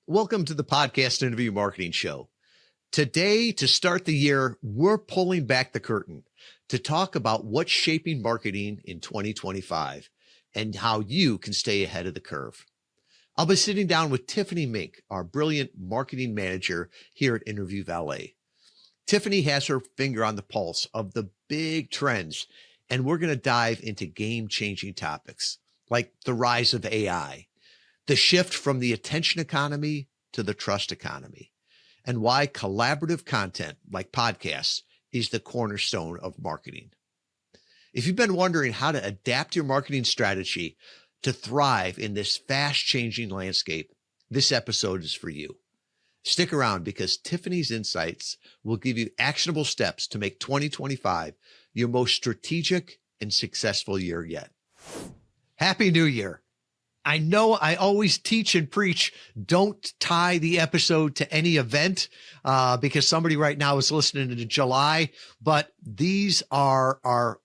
Welcome to the Podcast Interview Marketing Show. Today, to start the year, we're pulling back the curtain to talk about what's shaping marketing in 2025 and how you can stay ahead of the curve. I'll be sitting down with Tiffany Meenk, our brilliant marketing manager here at Interview Valet. Tiffany has her finger on the pulse of the big trends, and we're going to dive into game-changing topics like the rise of AI, the shift from the attention economy to the trust economy, and why collaborative content like podcasts is the cornerstone of marketing. If you've been wondering how to adapt your marketing strategy to thrive in this fast-changing landscape, this episode is for you. Stick around because Tiffany's insights will give you actionable steps to make 2025 your most strategic and successful year yet. Happy New Year. I know I always teach and preach, don't tie the episode to any event because somebody right now is listening to July, but these are our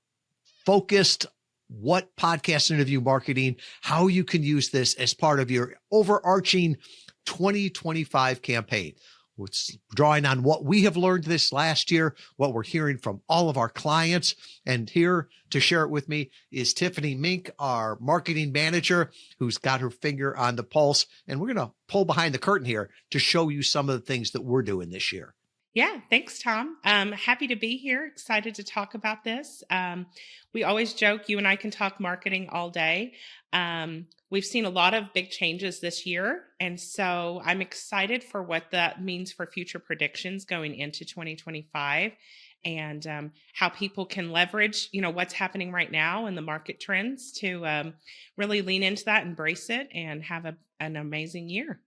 focused what podcast interview marketing, how you can use this as part of your overarching 2025 campaign. It's drawing on what we have learned this last year, what we're hearing from all of our clients. And here to share it with me is Tiffany Meenk, our marketing manager, who's got her finger on the pulse. And we're going to pull behind the curtain here to show you some of the things that we're doing this year. Yeah, thanks, Tom. Happy to be here. Excited to talk about this. We always joke, you and I can talk marketing all day. We've seen a lot of big changes this year. And so I'm excited for what that means for future predictions going into 2025 and how people can leverage, what's happening right now and the market trends to really lean into that, embrace it, and have an amazing year.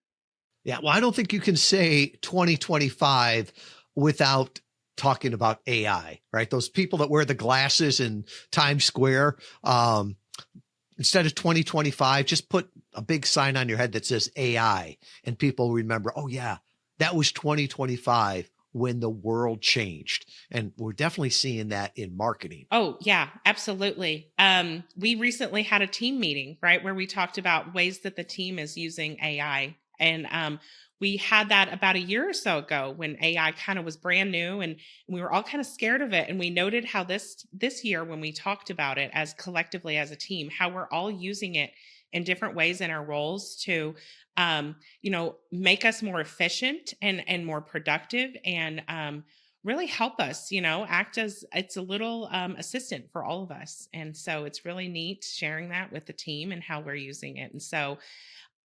Yeah, well, I don't think you can say 2025 without talking about AI, right? Those people that wear the glasses in Times Square, instead of 2025, just put a big sign on your head that says AI, and people remember, oh yeah, that was 2025 when the world changed. And we're definitely seeing that in marketing. Oh, yeah, absolutely. We recently had a team meeting, right, where we talked about ways that the team is using AI. And we had that about a year or so ago when AI kind of was brand new and we were all kind of scared of it. And we noted how this year, when we talked about it as collectively as a team, how we're all using it in different ways in our roles to, make us more efficient and more productive and really help us, act as it's a little assistant for all of us. And so it's really neat sharing that with the team and how we're using it. And so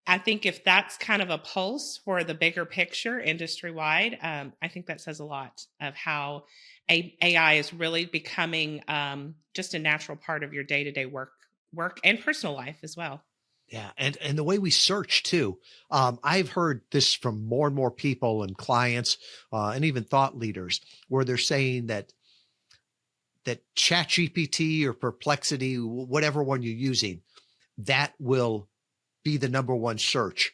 I think if that's kind of a pulse for the bigger picture industry-wide, I think that says a lot of how AI is really becoming just a natural part of your day-to-day work and personal life as well. Yeah. And the way we search too. I've heard this from more and more people and clients and even thought leaders where they're saying that ChatGPT or Perplexity, whatever one you're using, that will be the number one search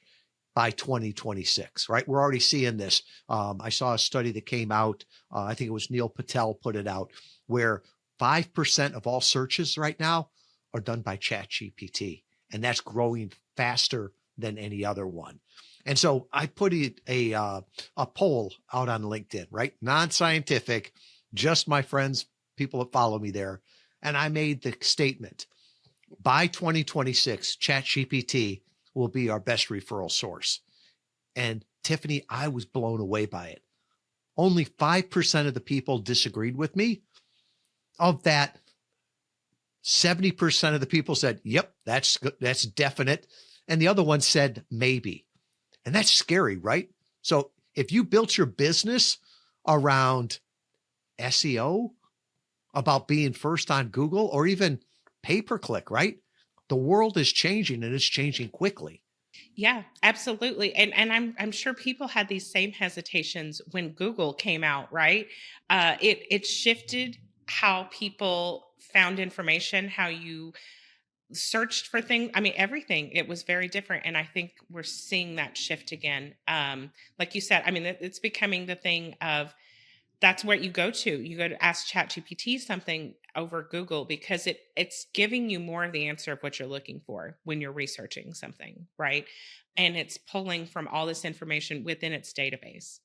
by 2026, right? We're already seeing this. I saw a study that came out, I think it was Neil Patel put it out, where 5% of all searches right now are done by ChatGPT, and that's growing faster than any other one. And so I put a poll out on LinkedIn, right? Non-scientific, just my friends, people that follow me there. And I made the statement, by 2026, ChatGPT will be our best referral source. And Tiffany, I was blown away by it. Only 5% of the people disagreed with me. Of that, 70% of the people said, yep, that's definite. And the other one said, maybe. And that's scary, right? So if you built your business around SEO, about being first on Google or even pay-per-click, right? The world is changing and it's changing quickly. Yeah, absolutely. And I'm sure people had these same hesitations when Google came out, right? It shifted how people found information, how you searched for things. I mean, everything. It was very different. And I think we're seeing that shift again. Like you said, I mean, it's becoming the thing of That's what you go to. You go to ask ChatGPT something over Google because it's giving you more of the answer of what you're looking for when you're researching something, right? And it's pulling from all this information within its database.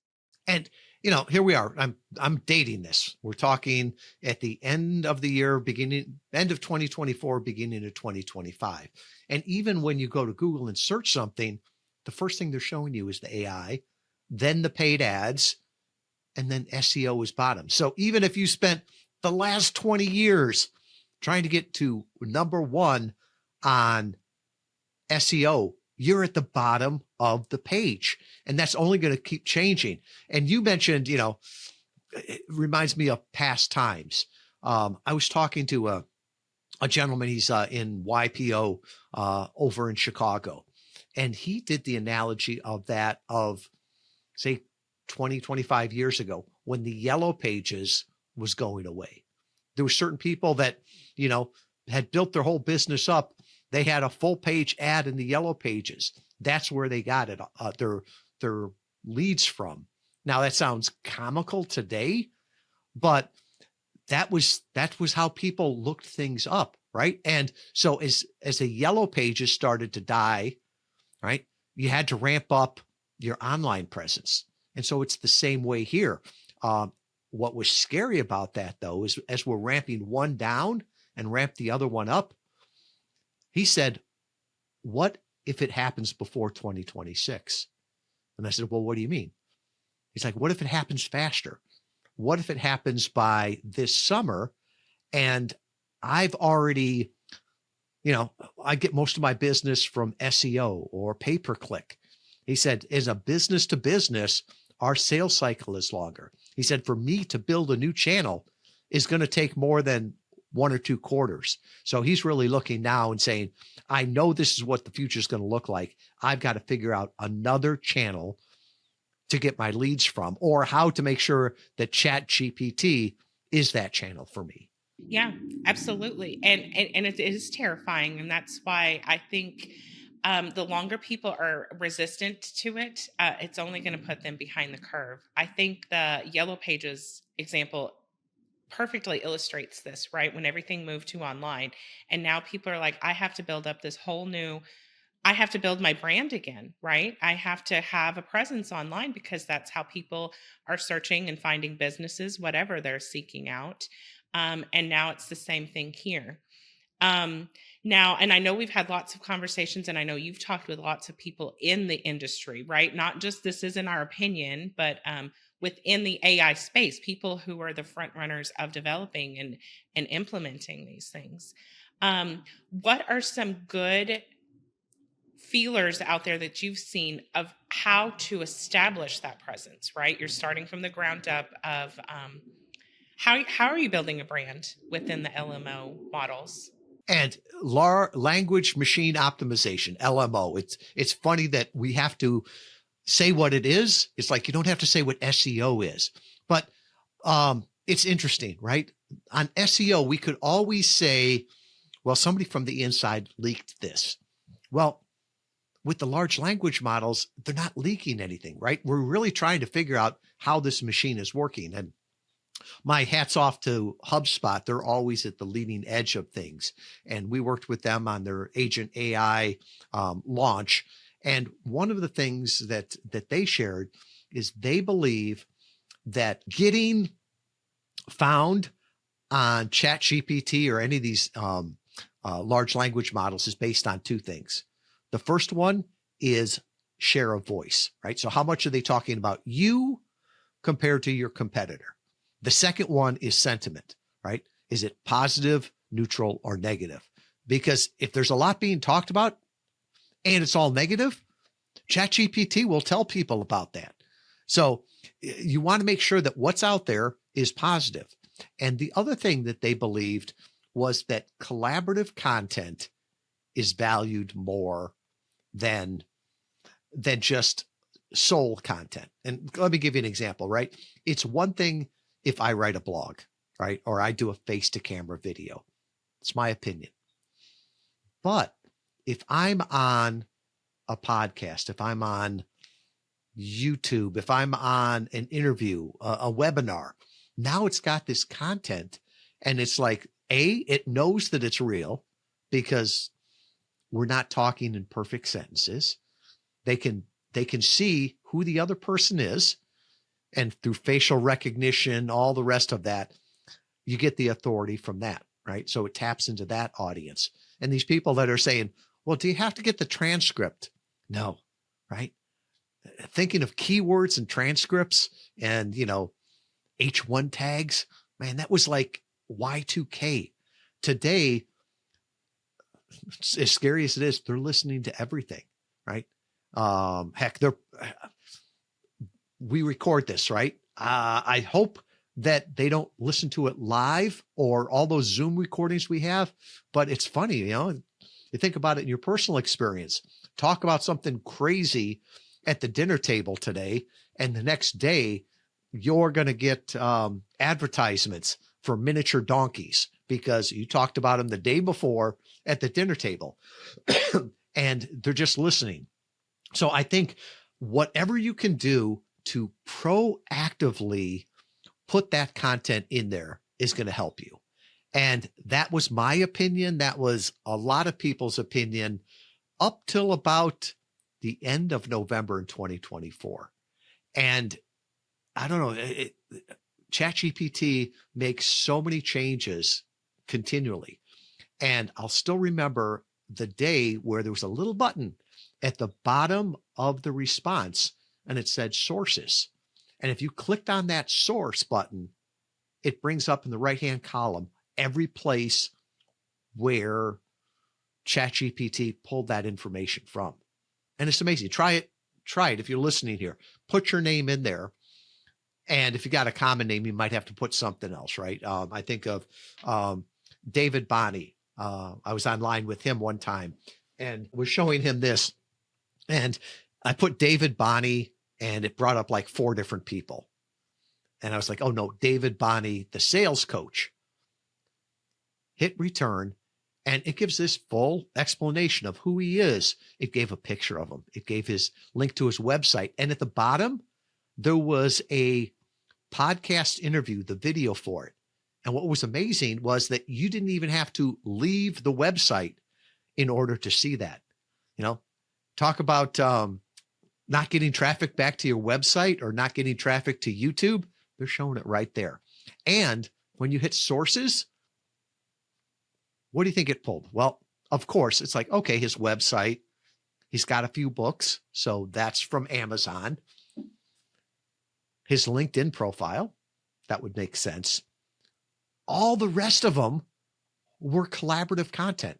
And here we are. I'm dating this. We're talking at the end of the year, end of 2024, beginning of 2025. And even when you go to Google and search something, the first thing they're showing you is the AI, then the paid ads, and then SEO is bottom. So even if you spent the last 20 years trying to get to number one on SEO, you're at the bottom of the page. And that's only going to keep changing. And you mentioned, it reminds me of past times. I was talking to a gentleman, he's in YPO over in Chicago. And he did the analogy of that of, say, 20, 25 years ago when the yellow pages was going away. There were certain people that, had built their whole business up. They had a full page ad in the yellow pages. That's where they got it, their leads from. Now that sounds comical today, but that was how people looked things up, right? And so as the yellow pages started to die, right, you had to ramp up your online presence. And so it's the same way here. What was scary about that, though, is as we're ramping one down and ramp the other one up, he said, what if it happens before 2026? And I said, well, what do you mean? He's like, what if it happens faster? What if it happens by this summer? And I've already, I get most of my business from SEO or pay-per-click. He said, as a business to business, our sales cycle is longer. He said, for me to build a new channel is going to take more than 1 or 2 quarters. So he's really looking now and saying, I know this is what the future is going to look like. I've got to figure out another channel to get my leads from, or how to make sure that ChatGPT is that channel for me. Yeah, absolutely. And it is terrifying. And that's why I think the longer people are resistant to it, it's only going to put them behind the curve. I think the Yellow Pages example perfectly illustrates this, right? When everything moved to online, and now people are like, I have to build up this whole new, I have to build my brand again, right? I have to have a presence online because that's how people are searching and finding businesses, whatever they're seeking out. And now it's the same thing here. Now, and I know we've had lots of conversations, and I know you've talked with lots of people in the industry, right? Not just this isn't our opinion, but within the AI space, people who are the front runners of developing and implementing these things. What are some good feelers out there that you've seen of how to establish that presence, right? You're starting from the ground up of how are you building a brand within the LMO models? And language machine optimization, LMO. It's funny that we have to say what it is. It's like you don't have to say what SEO is, but it's interesting, right? On SEO, we could always say, well, somebody from the inside leaked this. Well, with the large language models, they're not leaking anything, right? We're really trying to figure out how this machine is working. And my hat's off to HubSpot. They're always at the leading edge of things. And we worked with them on their Agent AI launch. And one of the things that they shared is they believe that getting found on ChatGPT or any of these large language models is based on 2 things. The first one is share of voice, right? So how much are they talking about you compared to your competitor? The second one is sentiment, right? Is it positive, neutral, or negative? Because if there's a lot being talked about and it's all negative, ChatGPT will tell people about that. So you want to make sure that what's out there is positive. And the other thing that they believed was that collaborative content is valued more than just sole content. And let me give you an example, right? It's one thing if I write a blog, right? Or I do a face-to-camera video. It's my opinion. But if I'm on a podcast, if I'm on YouTube, if I'm on an interview, a webinar, Now it's got this content, and it's like, it knows that it's real because we're not talking in perfect sentences. They can see who the other person is, and through facial recognition, all the rest of that, you get the authority from that, right? So it taps into that audience. And these people that are saying, well, do you have to get the transcript? No, right? Thinking of keywords and transcripts and, H1 tags, man, that was like Y2K. Today, as scary as it is, they're listening to everything, right? Heck, we record this, right? I hope that they don't listen to it live or all those Zoom recordings we have, but it's funny, you think about it in your personal experience. Talk about something crazy at the dinner table today, and the next day you're going to get advertisements for miniature donkeys because you talked about them the day before at the dinner table and they're just listening. So I think whatever you can do to proactively put that content in there is going to help you. And that was my opinion. That was a lot of people's opinion up till about the end of November in 2024. And I don't know, ChatGPT makes so many changes continually. And I'll still remember the day where there was a little button at the bottom of the response and it said sources. And if you clicked on that source button, it brings up in the right-hand column every place where ChatGPT pulled that information from. And it's amazing. Try it if you're listening here. Put your name in there. And if you got a common name, you might have to put something else, right? I think of David Bonney. I was online with him one time and was showing him this. And I put David Bonney and it brought up like 4 different people. And I was like, oh no, David Bonney, the sales coach. Hit return. And it gives this full explanation of who he is. It gave a picture of him. It gave his link to his website. And at the bottom, there was a podcast interview, the video for it. And what was amazing was that you didn't even have to leave the website in order to see that. Talk about not getting traffic back to your website or not getting traffic to YouTube. They're showing it right there. And when you hit sources, what do you think it pulled? Well, of course, it's like, okay, his website, he's got a few books. So that's from Amazon. His LinkedIn profile, that would make sense. All the rest of them were collaborative content.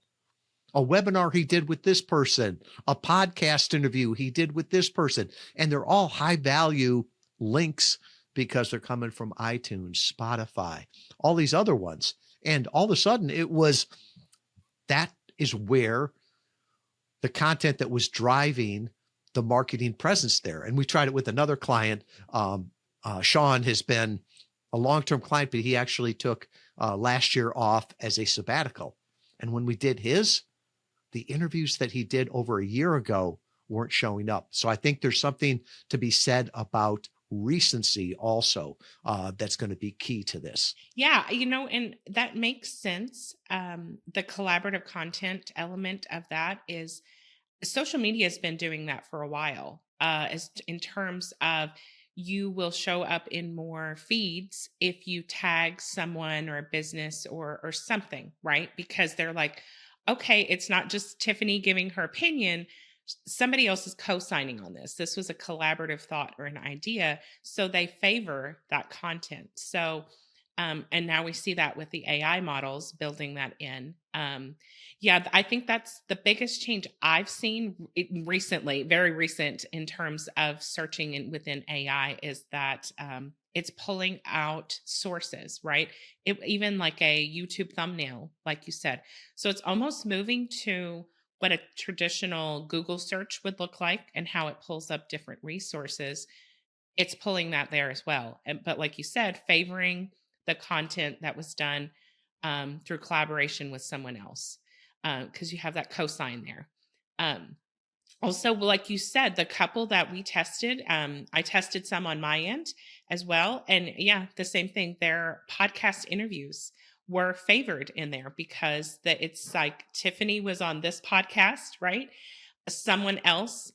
A webinar he did with this person, a podcast interview he did with this person, and they're all high value links because they're coming from iTunes, Spotify, all these other ones. And all of a sudden that is where the content that was driving the marketing presence there. And we tried it with another client. Sean has been a long-term client, but he actually took last year off as a sabbatical. And when we did the interviews that he did over a year ago weren't showing up. So I think there's something to be said about recency also that's going to be key to this. Yeah, and that makes sense. The collaborative content element of that is social media has been doing that for a while, as in terms of you will show up in more feeds if you tag someone or a business or something, right? Because they're like, okay, it's not just Tiffany giving her opinion. Somebody else is co-signing on this. This was a collaborative thought or an idea. So they favor that content. So, and now we see that with the AI models building that in. I think that's the biggest change I've seen recently, very recent in terms of searching within AI is that it's pulling out sources, right? Even like a YouTube thumbnail, like you said. So it's almost moving to what a traditional Google search would look like and how it pulls up different resources. It's pulling that there as well. But like you said, favoring the content that was done through collaboration with someone else because you have that cosign there. Also, like you said, the couple that we tested, I tested some on my end as well. And yeah, the same thing. Their podcast interviews were favored in there because it's like Tiffany was on this podcast, right? Someone else,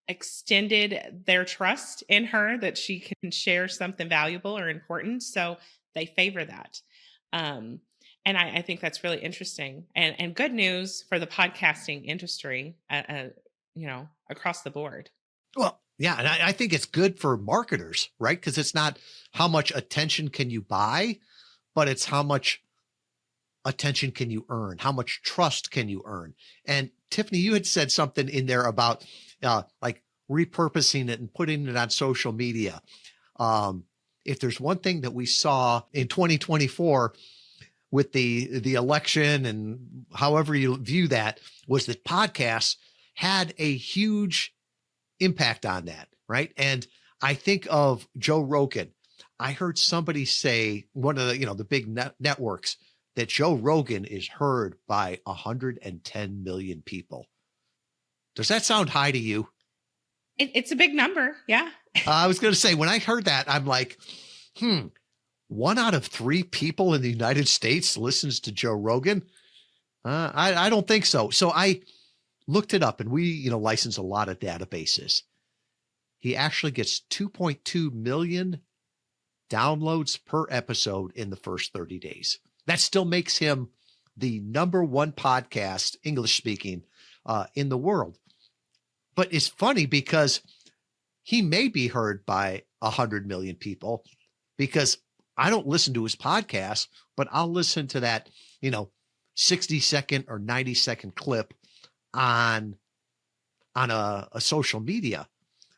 extended their trust in her that she can share something valuable or important. So they favor that. Um, and I think that's really interesting and good news for the podcasting industry, across the board. Well, yeah. And I think it's good for marketers, right? Because it's not how much attention can you buy, but it's how much attention can you earn? How much trust can you earn? And Tiffany, you had said something in there about like repurposing it and putting it on social media. If there's one thing that we saw in 2024 with the election and however you view that, was that podcasts had a huge impact on that, right? And I think of Joe Rogan. I heard somebody say, one of the big networks, that Joe Rogan is heard by 110 million people. Does that sound high to you? It's a big number. Yeah. I was going to say, when I heard that, I'm like, 1 out of 3 people in the United States listens to Joe Rogan. I don't think so. So I looked it up, and we, license a lot of databases. He actually gets 2.2 million downloads per episode in the first 30 days. That still makes him the #1 podcast, English speaking, in the world. But it's funny because he may be heard by 100 million people, because I don't listen to his podcast, but I'll listen to that, 60-second or 90-second clip on a social media.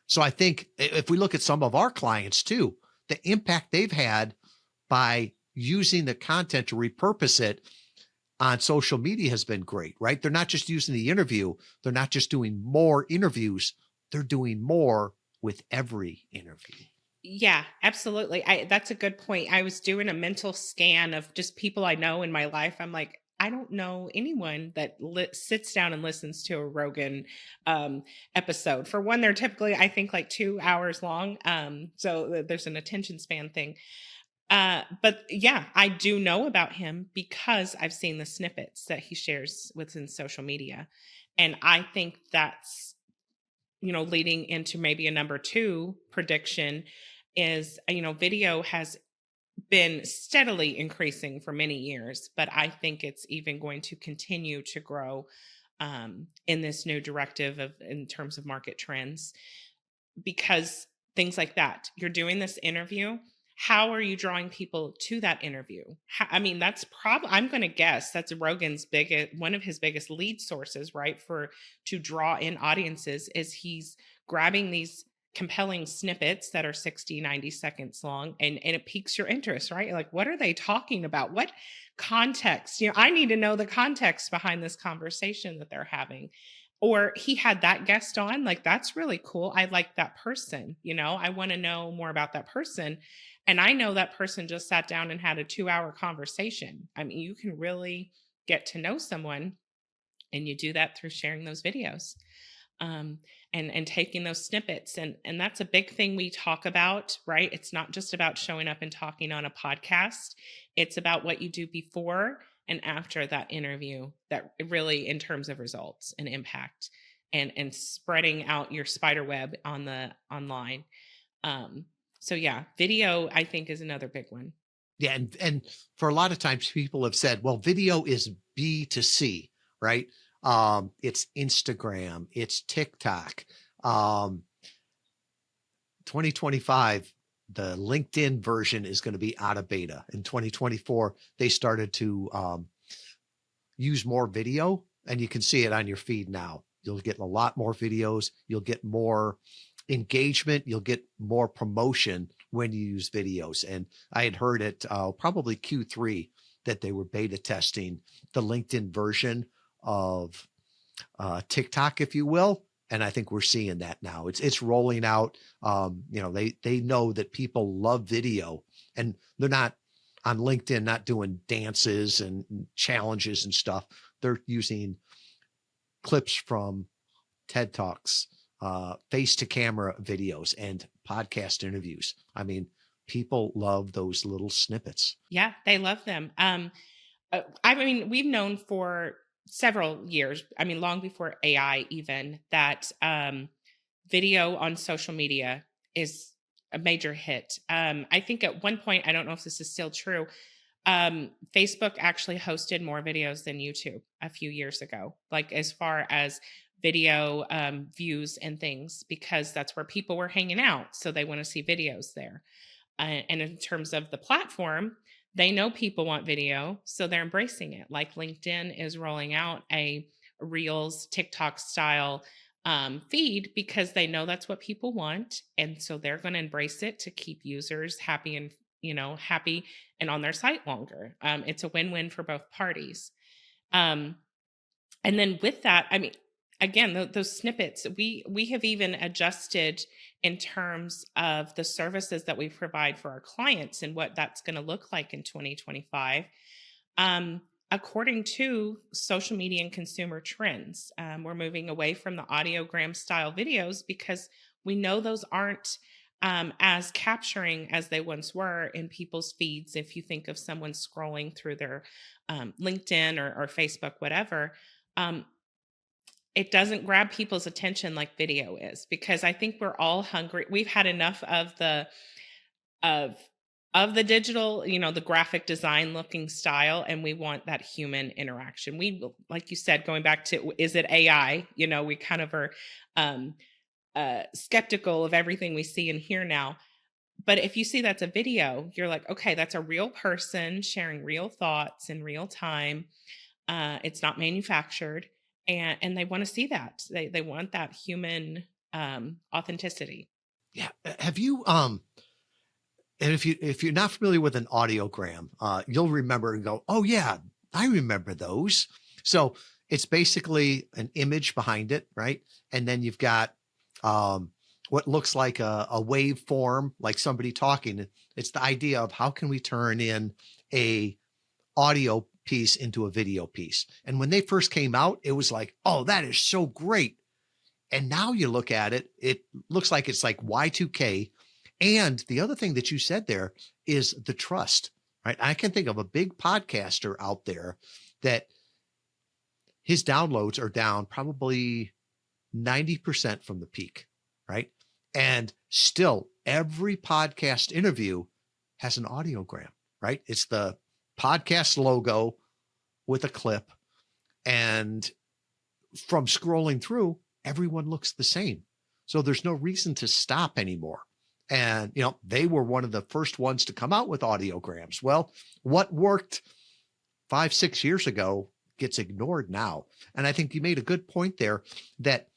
So I think if we look at some of our clients too, the impact they've had by using the content to repurpose it on social media has been great, right? They're not just using the interview. They're not just doing more interviews. They're doing more with every interview. Yeah, absolutely. That's a good point. I was doing a mental scan of just people I know in my life. I'm like, I don't know anyone that sits down and listens to a Rogan episode. For one, they're typically, I think, like 2 hours long. So there's an attention span thing. But yeah, I do know about him because I've seen the snippets that he shares within social media. And I think that's, leading into maybe a number 2 prediction is, video has been steadily increasing for many years, but I think it's even going to continue to grow in this new directive in terms of market trends, because things like that, you're doing this interview. How are you drawing people to that interview? That's probably, I'm going to guess that's Rogan's one of his biggest lead sources, right? To draw in audiences, is he's grabbing these compelling snippets that are 60, 90 seconds long, and it piques your interest, right? You're like, what are they talking about? What context? I need to know the context behind this conversation that they're having. Or he had that guest on, like, that's really cool. I like that person. I want to know more about that person. And I know that person just sat down and had a 2-hour conversation. You can really get to know someone, and you do that through sharing those videos. And taking those snippets. And that's a big thing we talk about, right? It's not just about showing up and talking on a podcast. It's about what you do before and after that interview, that really, in terms of results and impact, and spreading out your spider web online. So yeah, video, I think, is another big one. Yeah. And for a lot of times people have said, well, video is B2C, right? It's Instagram, it's TikTok. 2025, the LinkedIn version is going to be out of beta. In 2024, they started to use more video, and you can see it on your feed now. You'll get a lot more videos. You'll get more engagement. You'll get more promotion when you use videos. And I had heard it probably Q3 that they were beta testing the LinkedIn version of TikTok, if you will. And I think we're seeing that now. It's rolling out. They know that people love video, and they're not on LinkedIn, not doing dances and challenges and stuff. They're using clips from TED Talks, face to camera videos, and podcast interviews. I mean, people love those little snippets. Yeah, they love them. I mean, we've known for several years, I mean, long before AI even, that video on social media is a major hit. I think at one point, I don't know if this is still true, Facebook actually hosted more videos than YouTube a few years ago, like as far as video views and things, because that's where people were hanging out. So they want to see videos there. And in terms of the platform, they know people want video, so they're embracing it. Like LinkedIn is rolling out a Reels TikTok style feed because they know that's what people want, and so they're going to embrace it to keep users happy and happy and on their site longer. It's a win-win for both parties. Um, and then with that, I mean, again, those snippets, we have even adjusted in terms of the services that we provide for our clients and what that's going to look like in 2025. According to social media and consumer trends, we're moving away from the audiogram style videos because we know those aren't as capturing as they once were in people's feeds. If you think of someone scrolling through their LinkedIn or Facebook, whatever, um, it doesn't grab people's attention like video is, because I think we're all hungry. We've had enough of of the digital, the graphic design looking style, and we want that human interaction. We, like you said, going back to, is it AI? We kind of are um, skeptical of everything we see and hear now. But if you see that's a video, you're like, okay, that's a real person sharing real thoughts in real time. It's not manufactured, and they want to see that. They want that human authenticity. Yeah. Have you and if you're not familiar with an audiogram, you'll remember and go, "Oh yeah, I remember those." So it's basically an image behind it, right? And then you've got what looks like a waveform, like somebody talking. It's the idea of how can we turn in a audio piece into a video piece. And when they first came out, it was like, "Oh, that is so great." And now you look at it, it looks like it's like Y2K. And the other thing that you said there is the trust, right? I can think of a big podcaster out there that his downloads are down probably 90% from the peak, right? And still, every podcast interview has an audiogram, right? It's the podcast logo with a clip. And from scrolling through, everyone looks the same. So there's no reason to stop anymore. And, they were one of the first ones to come out with audiograms. Well, what worked 5-6 years ago gets ignored now. And I think you made a good point there that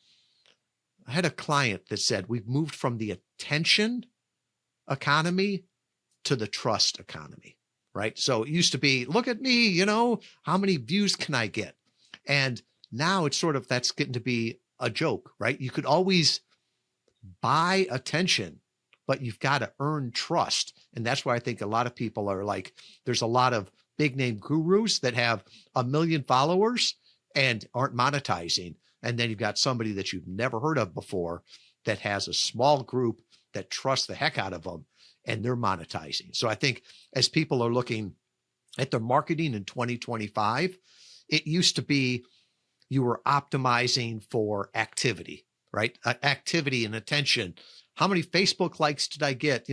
I had a client that said, we've moved from the attention economy to the trust economy, right? So it used to be, look at me, how many views can I get? And now it's sort of, that's getting to be a joke, right? You could always buy attention, but you've got to earn trust. And that's why I think a lot of people are like, there's a lot of big name gurus that have 1 million followers and aren't monetizing. And then you've got somebody that you've never heard of before that has a small group that trusts the heck out of them and they're monetizing. So I think as people are looking at their marketing in 2025, it used to be you were optimizing for activity, right? Activity and attention. How many Facebook likes did I get?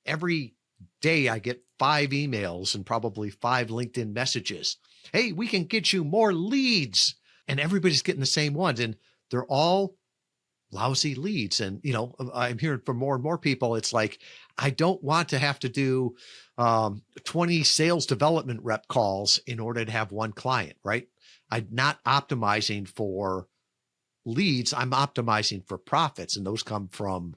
Every day I get 5 emails and probably 5 LinkedIn messages. Hey, we can get you more leads. And everybody's getting the same ones. And they're all lousy leads. And, I'm hearing from more and more people, it's like, I don't want to have to do 20 sales development rep calls in order to have one client, right? I'm not optimizing for leads. I'm optimizing for profits. And those come from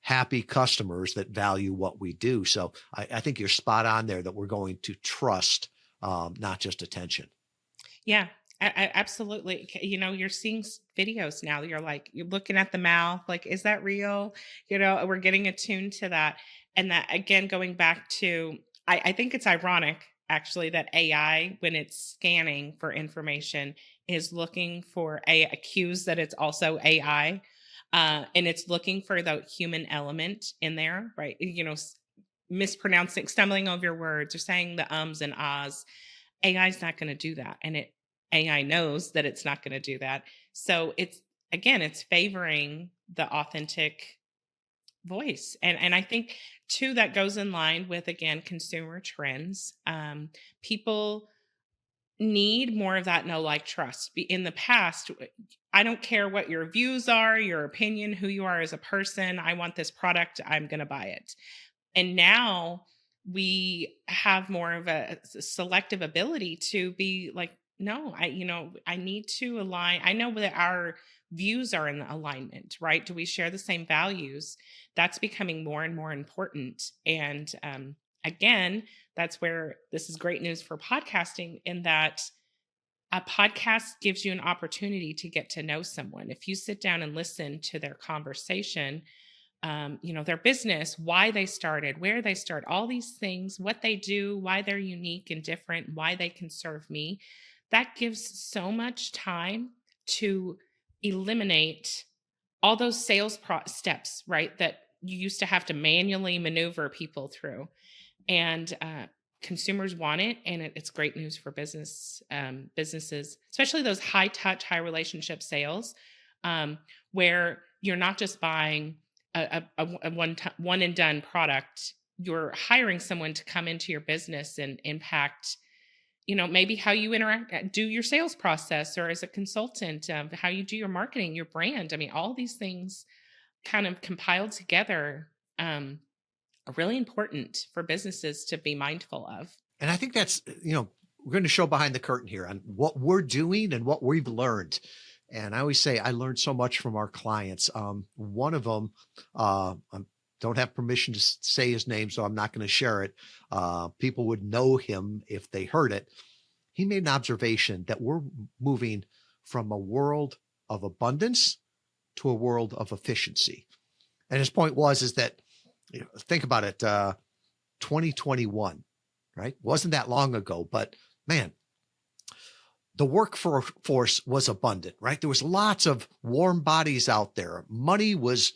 happy customers that value what we do. So I think you're spot on there that we're going to trust, not just attention. Yeah, absolutely. You're seeing videos now. You're looking at the mouth, like, is that real? We're getting attuned to that. And that, again, going back to, I think it's ironic actually that AI, when it's scanning for information, is looking for cues that it's also AI. And it's looking for the human element in there, right? Mispronouncing, stumbling over your words or saying the ums and ahs. AI is not going to do that. And AI knows that it's not going to do that. So it's favoring the authentic voice. And I think too, that goes in line with, again, consumer trends. People need more of that know, like, trust. In the past, I don't care what your views are, your opinion, who you are as a person. I want this product. I'm going to buy it. And now we have more of a selective ability to be like, no, I need to align. I know that our views are in alignment, right? Do we share the same values? That's becoming more and more important. And again, that's where this is great news for podcasting, in that a podcast gives you an opportunity to get to know someone. If you sit down and listen to their conversation, their business, why they started, where they start, all these things, what they do, why they're unique and different, why they can serve me. That gives so much time to eliminate all those sales steps, right? That you used to have to manually maneuver people through. And consumers want it, and it's great news for businesses, especially those high touch, high relationship sales, where you're not just buying a one and done product. You're hiring someone to come into your business and impact, maybe how you interact, do your sales process, or as a consultant, how you do your marketing, your brand. I mean, all these things kind of compiled together are really important for businesses to be mindful of. And I think that's, we're going to show behind the curtain here on what we're doing and what we've learned. And I always say I learned so much from our clients. One of them, I don't have permission to say his name, so I'm not going to share it. People would know him if they heard it. He made an observation that we're moving from a world of abundance to a world of efficiency. And his point is that, think about it, 2021, right? Wasn't that long ago, but man, the workforce was abundant, right? There was lots of warm bodies out there. Money was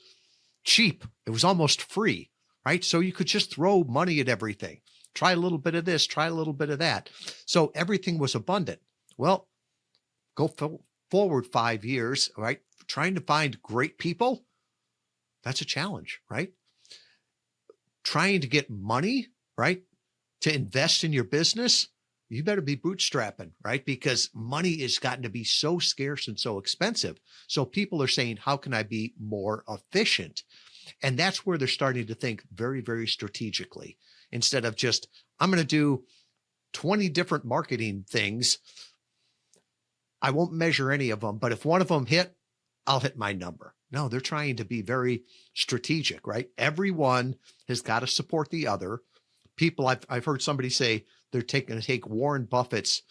cheap. It was almost free, right? So you could just throw money at everything. Try a little bit of this, try a little bit of that. So everything was abundant. Well, go forward 5 years, right? Trying to find great people, that's a challenge, right? Trying to get money, right, to invest in your business, you better be bootstrapping, right? Because money has gotten to be so scarce and so expensive. So people are saying, how can I be more efficient? And that's where they're starting to think very, very strategically, instead of just, I'm going to do 20 different marketing things. I won't measure any of them, but if one of them hit, I'll hit my number. No, they're trying to be very strategic, right? Everyone has got to support the other. People, I've heard somebody say they're going to take Warren Buffett's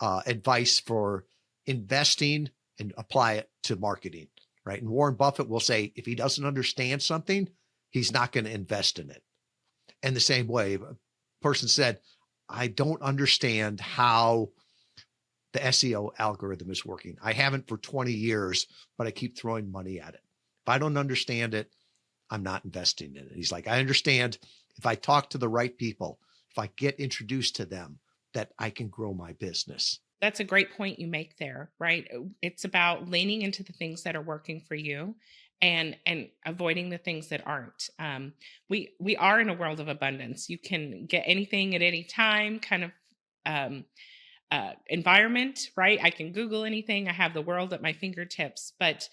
advice for investing and apply it to marketing, right? And Warren Buffett will say, if he doesn't understand something, he's not going to invest in it. And the same way, a person said, I don't understand how the SEO algorithm is working. I haven't for 20 years, but I keep throwing money at it. If I don't understand it, I'm not investing in it. He's like, I understand if I talk to the right people, if I get introduced to them, that I can grow my business. That's a great point you make there, right? It's about leaning into the things that are working for you and avoiding the things that aren't. We are in a world of abundance. You can get anything at any time, kind of environment, right? I can Google anything. I have the world at my fingertips, but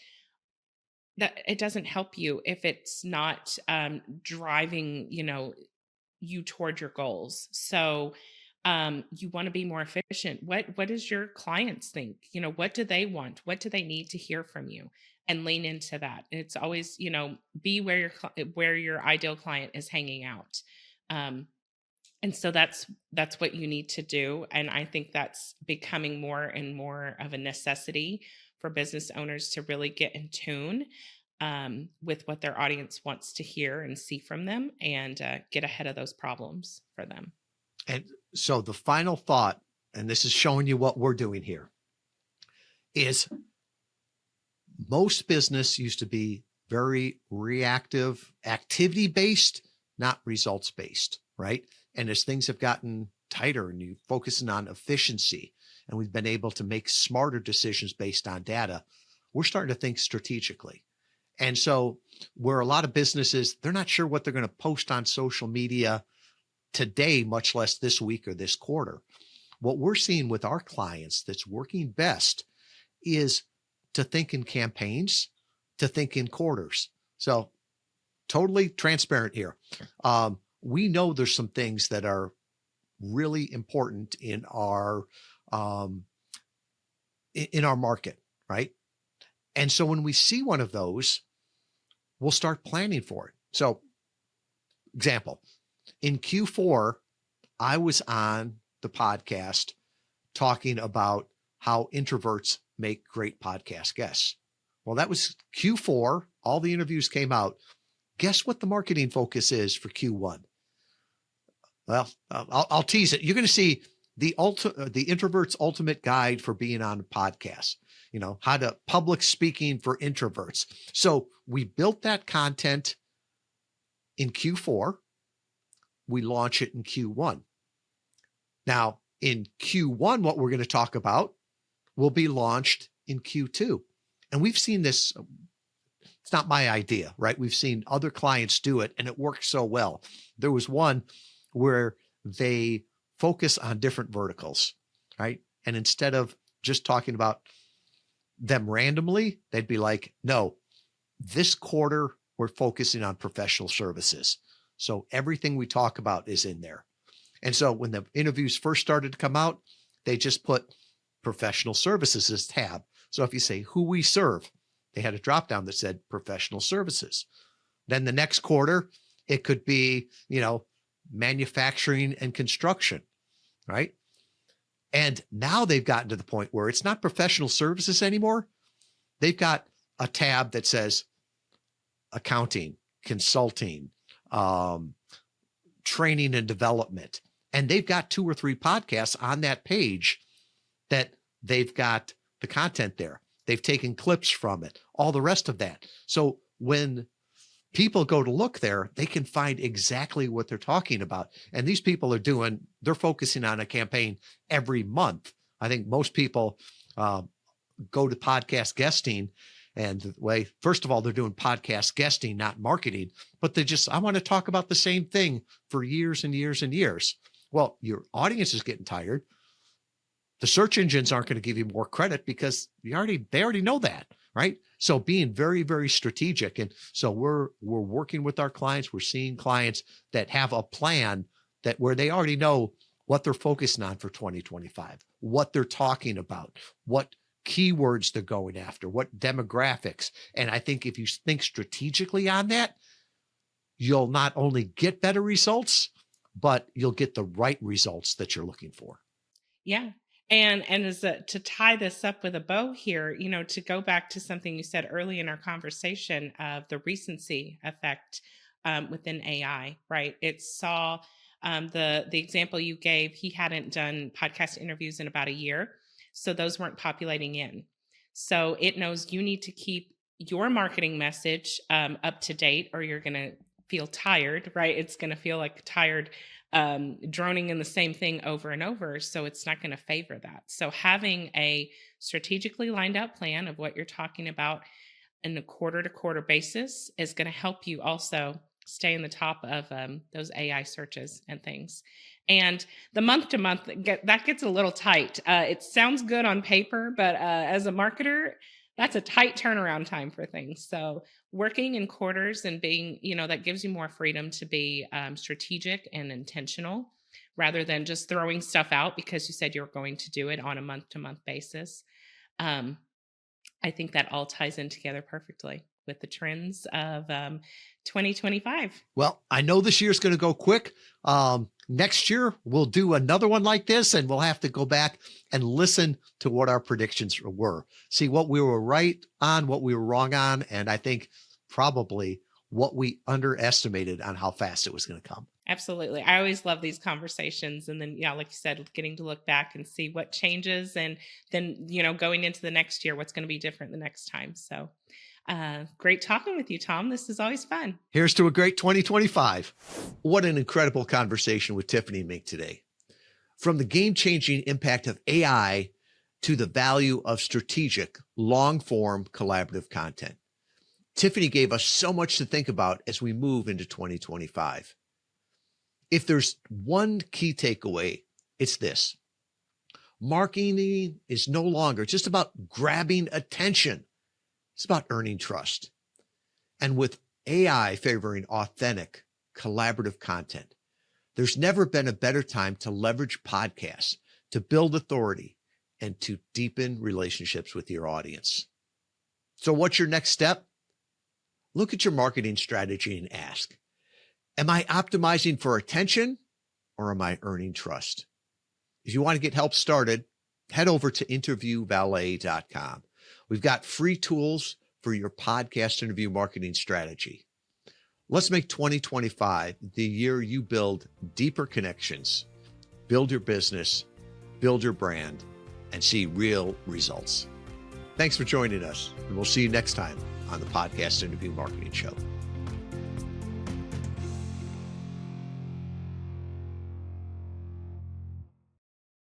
that it doesn't help you if it's not driving, you toward your goals. So you want to be more efficient. What does your clients think? What do they want? What do they need to hear from you? And lean into that. It's always, be where your ideal client is hanging out. And so that's what you need to do. And I think that's becoming more and more of a necessity for business owners to really get in tune with what their audience wants to hear and see from them, and get ahead of those problems for them. And so the final thought, and this is showing you what we're doing here. is most business used to be very reactive, activity-based, not results-based, right? And as things have gotten tighter and you're focusing on efficiency, and we've been able to make smarter decisions based on data, we're starting to think strategically. And so where a lot of businesses, they're not sure what they're going to post on social media today, much less this week or this quarter. What we're seeing with our clients that's working best is to think in campaigns, to think in quarters. So totally transparent here. We know there's some things that are really important in our market, right? And so when we see one of those, we'll start planning for it. So example, in Q4, I was on the podcast talking about how introverts make great podcast guests. Well, that was Q4. All the interviews came out. Guess what the marketing focus is for Q1? Well, I'll tease it. You're going to see the introvert's ultimate guide for being on a podcast, how to public speaking for introverts. So we built that content in Q4. We launch it in Q1. Now in Q1, what we're going to talk about will be launched in Q2. And we've seen this. It's not my idea, right? We've seen other clients do it and it works so well. There was one where they focus on different verticals, right? And instead of just talking about them randomly, they'd be like, no, this quarter, we're focusing on professional services. So everything we talk about is in there. And so when the interviews first started to come out, they just put professional services as tab. So if you say who we serve, they had a drop down that said professional services. Then the next quarter, it could be, manufacturing and construction, right? And now they've gotten to the point where it's not professional services anymore. They've got a tab that says accounting, consulting, training and development. And they've got 2 or 3 podcasts on that page that they've got the content there. They've taken clips from it, all the rest of that. So when people go to look there, they can find exactly what they're talking about. And these people they're focusing on a campaign every month. I think most people go to podcast guesting and first of all, they're doing podcast guesting, not marketing, but I want to talk about the same thing for years and years and years. Well, your audience is getting tired. The search engines aren't going to give you more credit because they already know that, right? So being very, very strategic. And so we're working with our clients. We're seeing clients that have a plan where they already know what they're focusing on for 2025, what they're talking about, what keywords they're going after, what demographics. And I think if you think strategically on that, you'll not only get better results, but you'll get the right results that you're looking for. Yeah. And to tie this up with a bow here, to go back to something you said early in our conversation of the recency effect within AI, right? It saw the example you gave, he hadn't done podcast interviews in about a year. So those weren't populating in. So it knows you need to keep your marketing message up to date or you're going to feel tired, right? It's going to feel like tired droning in the same thing over and over. So it's not going to favor that. So having a strategically lined out plan of what you're talking about in a quarter to quarter basis is going to help you also stay in the top of those AI searches and things. And the month to month, that gets a little tight. It sounds good on paper, but as a marketer, that's a tight turnaround time for things. So working in quarters and being, that gives you more freedom to be strategic and intentional rather than just throwing stuff out because you said you're going to do it on a month to month basis. I think that all ties in together perfectly with the trends of 2025. Well, I know this year's going to go quick. Next year, we'll do another one like this, and we'll have to go back and listen to what our predictions were, see what we were right on, what we were wrong on, and I think probably what we underestimated on how fast it was going to come. Absolutely. I always love these conversations. And then, yeah, like you said, getting to look back and see what changes. And then, going into the next year, what's going to be different the next time. So great talking with you, Tom. This is always fun. Here's to a great 2025. What an incredible conversation with Tiffany Meenk today. From the game-changing impact of AI to the value of strategic, long-form collaborative content. Tiffany gave us so much to think about as we move into 2025. If there's one key takeaway, it's this. Marketing is no longer just about grabbing attention. It's about earning trust. And with AI favoring authentic, collaborative content, there's never been a better time to leverage podcasts, to build authority, and to deepen relationships with your audience. So what's your next step? Look at your marketing strategy and ask, am I optimizing for attention or am I earning trust? If you want to get help started, head over to interviewvalet.com. We've got free tools for your podcast interview marketing strategy. Let's make 2025 the year you build deeper connections, build your business, build your brand, and see real results. Thanks for joining us, and we'll see you next time on the Podcast Interview Marketing Show.